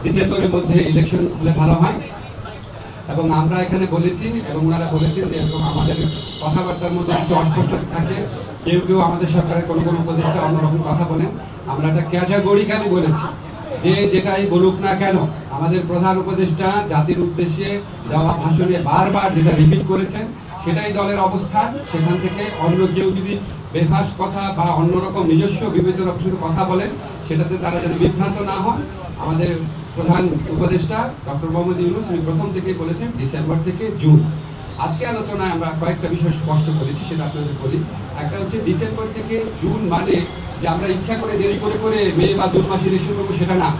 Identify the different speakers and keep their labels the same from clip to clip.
Speaker 1: ডিসেম্বরের মধ্যে ইলেকশন হলে ভালো হয়। এবং আমরা এখানে বলেছি এবং ওনারা বলেছেন যে এরকম আমাদের কথাবার্তার মধ্যে একটু অস্পষ্ট থাকে, কেউ কেউ আমাদের সরকারের কোনো কোনো উপদেষ্টা অন্যরকম কথা বলেন। আমরা একটা ক্যাটাগরিক্যালি বলেছি যে যেটাই বলুক না কেন, আমাদের প্রধান উপদেষ্টা জাতির উদ্দেশ্যে দেওয়া ভাষণে বারবার যেটা রিপিট করেছেন সেটাই দলের অবস্থান। সেখান থেকে অন্য কেউ যদি বেফাস কথা বা অন্যরকম নিজস্ব বিবেচনা শুধু কথা বলেন, সেটাতে তারা যেন বিভ্রান্ত না হন। আমাদের প্রধান উপদেষ্টা ডক্টর মোহাম্মদ ইউনূস উনি প্রথম থেকেই বলেছেন ডিসেম্বর থেকে জুন। আজকে আলোচনায় আমরা কয়েকটা বিষয় স্পষ্ট করেছি, সেটা আপনাদের বলি। একটা হচ্ছে ডিসেম্বর থেকে জুন মানে যে আমরা ইচ্ছা করে দেরি করে করে মে বা জুন মাসে ইলেকশন করবো, সেটা না।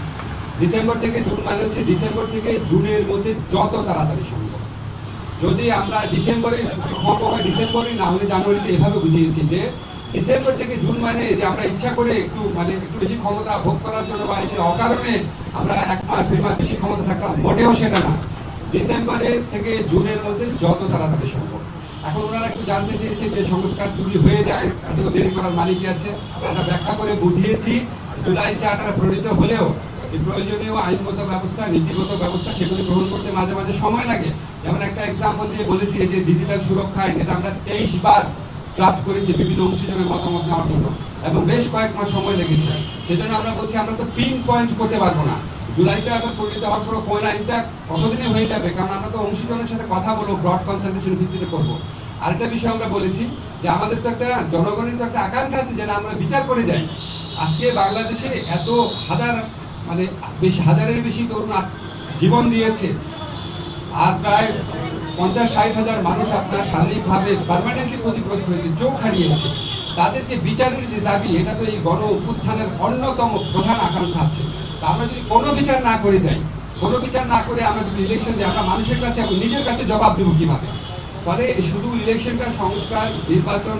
Speaker 1: ডিসেম্বর থেকে জুন মানে হচ্ছে ডিসেম্বর থেকে জুনের মধ্যে যত তাড়াতাড়ি সম্ভব। যদি আমরা ডিসেম্বরে ডিসেম্বরে না হলে জানুয়ারিতে এভাবে বুঝিয়েছি যে ডিসেম্বর থেকে জুন মানে যে আমরা ইচ্ছা করে একটু বেশি ক্ষমতা ভোগ করার জন্য বা একটু অকারণে আমরা এক মাস দুই মাস বেশি ক্ষমতা থাকলাম, মোটেও সেটা না। ডিসেম্বরের থেকে জুনের মধ্যে যত তাড়াতাড়ি সম্ভব। এখন ওনারা একটু জানতে চেয়েছে যে সংস্কার যদি হয়ে যায় এত দেরি করার মানে কি আছে। আমরা ব্যাখ্যা করে বুঝিয়েছি জুলাই চার্টার প্রণীত হলেও যে প্রয়োজনীয় আইনগত ব্যবস্থা, নীতিগত ব্যবস্থা সেগুলি গ্রহণ করতে মাঝে মাঝে সময় লাগে। যেমন একটা এক্সাম্পল দিয়ে বলেছি যে ডিজিটাল সুরক্ষা আইন, এটা আমরা 23 বার ড্রাফট করেছি বিভিন্ন অংশীজনের মতামত নেওয়ার জন্য এবং বেশ কয়েক মাস সময় লেগেছে। সেজন্য আমরা বলছি আমরা তো পিন পয়েন্ট করতে পারবো না জুলাইটা আবার প্রণীত হওয়ার পর কোন আইনটা কতদিনে হয়ে যাবে, কারণ আমরা তো অংশীজনের সাথে কথা বলবো, ব্রড কনসালটেশন ভিত্তিতে করবো। আরেকটা বিষয় আমরা বলেছি যে আমাদের তো একটা জনগণের তো একটা আকাঙ্ক্ষা আছে যেন আমরা বিচার করে যাই। আজকে বাংলাদেশে এত হাজারের বেশি তরুণ জীবন দিয়েছে, আর প্রায় 50-60 হাজার মানুষ আপনার শারীরিকভাবে পার্মানেন্টলি ক্ষতিগ্রস্ত হয়েছে, চোখ হারিয়েছে। তাদেরকে বিচারের যে দাবি, এটা তো এই গণ অভ্যুত্থানের অন্যতম প্রধান আকাঙ্ক্ষা আছে। তা আমরা যদি কোনো বিচার না করে যাই, কোনো বিচার না করে আমরা যদি ইলেকশন দিই, আমরা মানুষের কাছে এবং নিজের কাছে জবাব দেবো কিভাবে? ফলে শুধু ইলেকশনটা সংস্কার, নির্বাচন,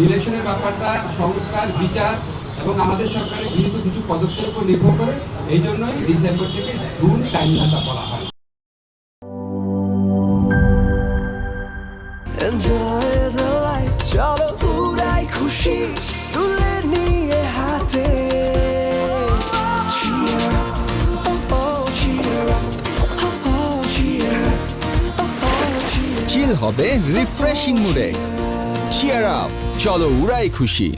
Speaker 1: ইলেকশনের ব্যাপারটা সংস্কার, বিচার এবং আমাদের সরকারের গৃহীত কিছু পদক্ষেপের উপর নির্ভর করে। এই জন্যই ডিসেম্বর থেকে জুন টাইম ভাষা বলা হয়।
Speaker 2: Enjoy the life, চলো উড়াই খুশি তুলে নিয়ে হাতে। Cheer up, oh oh, cheer up, oh oh, cheer up, oh oh, cheer up.
Speaker 3: চিল হবে রিফ্রেশিং মুডে। চিয়ার আপ, চলো উড়াই খুশি।